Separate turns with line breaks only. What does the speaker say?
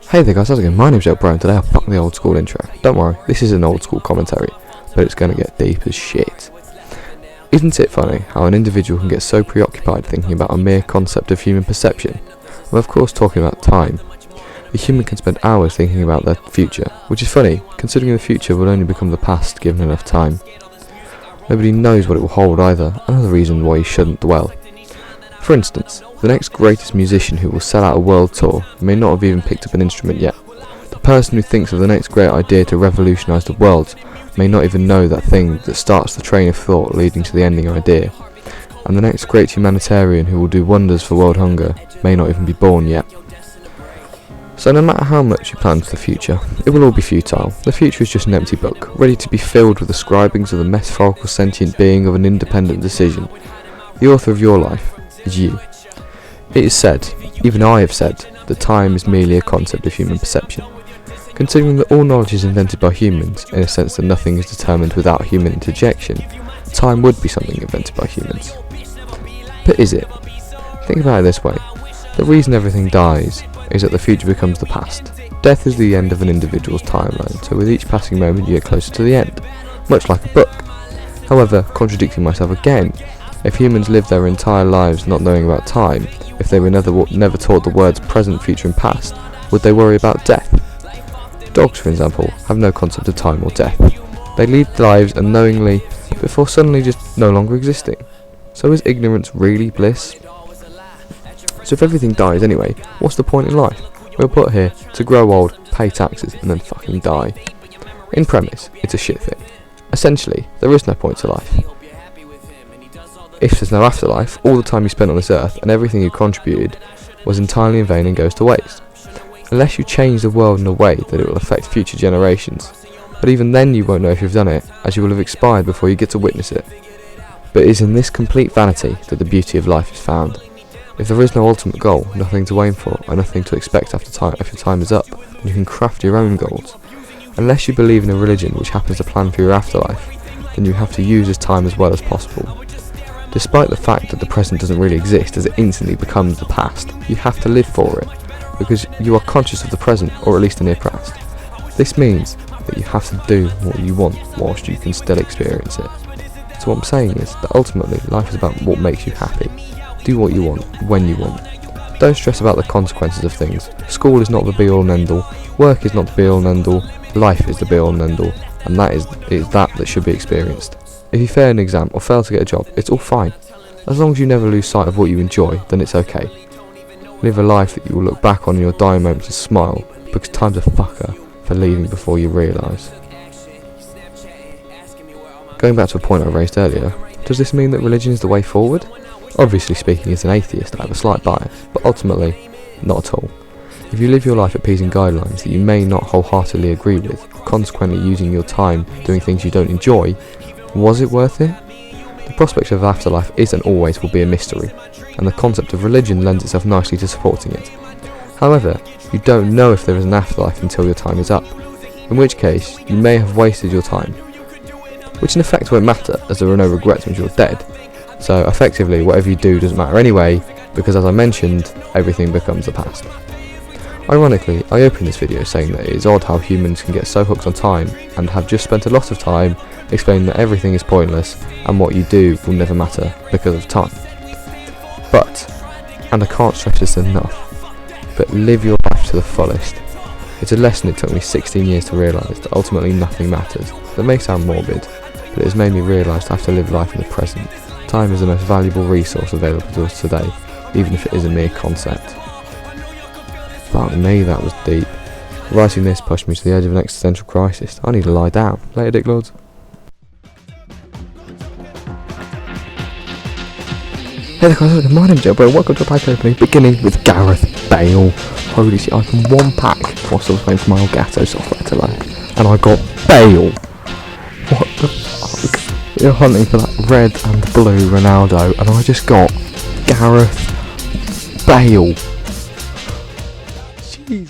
Hey there guys, how's it going? My name's MW3 and today I'll fuck the old school intro. Don't worry, this is an old school commentary, but it's gonna get deep as shit. Isn't it funny how an individual can get so preoccupied thinking about a mere concept of human perception? I'm of course talking about time. A human can spend hours thinking about their future, which is funny, considering the future will only become the past given enough time. Nobody knows what it will hold either, another reason why you shouldn't dwell. For instance, the next greatest musician who will sell out a world tour may not have even picked up an instrument yet. The person who thinks of the next great idea to revolutionise the world may not even know that thing that starts the train of thought leading to the ending idea. And the next great humanitarian who will do wonders for world hunger may not even be born yet. So no matter how much you plan for the future, it will all be futile. The future is just an empty book, ready to be filled with the scribings of the metaphorical sentient being of an independent decision. The author of your life is you. It is said, even I have said, that time is merely a concept of human perception. Considering that all knowledge is invented by humans, in a sense that nothing is determined without human interjection, time would be something invented by humans. But is it? Think about it this way. The reason everything dies is that the future becomes the past. Death is the end of an individual's timeline, so with each passing moment you get closer to the end, much like a book. However, contradicting myself again, if humans lived their entire lives not knowing about time, if they were never taught the words present, future and past, would they worry about death? Dogs, for example, have no concept of time or death. They lead lives unknowingly before suddenly just no longer existing. So is ignorance really bliss? So if everything dies anyway, what's the point in life? We're put here to grow old, pay taxes and then fucking die. In premise, it's a shit thing. Essentially, there is no point to life. If there's no afterlife, all the time you spent on this earth and everything you contributed was entirely in vain and goes to waste. Unless you change the world in a way that it will affect future generations. But even then you won't know if you've done it, as you will have expired before you get to witness it. But it is in this complete vanity that the beauty of life is found. If there is no ultimate goal, nothing to aim for, and nothing to expect after time is up, then you can craft your own goals. Unless you believe in a religion which happens to plan for your afterlife, then you have to use this time as well as possible. Despite the fact that the present doesn't really exist as it instantly becomes the past, you have to live for it, because you are conscious of the present, or at least the near past. This means that you have to do what you want whilst you can still experience it. So what I'm saying is that ultimately life is about what makes you happy. Do what you want, when you want. Don't stress about the consequences of things. School is not the be all and end all, work is not the be all and end all, life is the be all and end all, and that is that should be experienced. If you fail an exam or fail to get a job, it's all fine. As long as you never lose sight of what you enjoy, then it's okay. Live a life that you will look back on in your dying moments and smile, because time's a fucker for leaving before you realise. Going back to a point I raised earlier, does this mean that religion is the way forward? Obviously speaking, as an atheist I have a slight bias, but ultimately, not at all. If you live your life appeasing guidelines that you may not wholeheartedly agree with, consequently using your time doing things you don't enjoy, was it worth it? The prospect of afterlife is and always will be a mystery, and the concept of religion lends itself nicely to supporting it. However, you don't know if there is an afterlife until your time is up, in which case you may have wasted your time, which in effect won't matter as there are no regrets once you're dead. So effectively whatever you do doesn't matter anyway, because as I mentioned, everything becomes the past. Ironically, I opened this video saying that it is odd how humans can get so hooked on time and have just spent a lot of time explaining that everything is pointless and what you do will never matter because of time. But, and I can't stress this enough, but live your life to the fullest. It's a lesson it took me 16 years to realise that ultimately nothing matters. That may sound morbid, but it has made me realise I have to live life in the present. Time is the most valuable resource available to us today, even if it is a mere concept. Fuck me, that was deep. Writing this pushed me to the edge of an existential crisis. I need to lie down. Later, dicklords. Hey there guys, my name's MW3 and welcome to a pack opening beginning with Gareth Bale. Holy shit, I can one pack whilst I was waiting for my Elgato software to load. And I got Bale. What the fuck? You're hunting for that red and blue Ronaldo and I just got Gareth Bale. Jesus.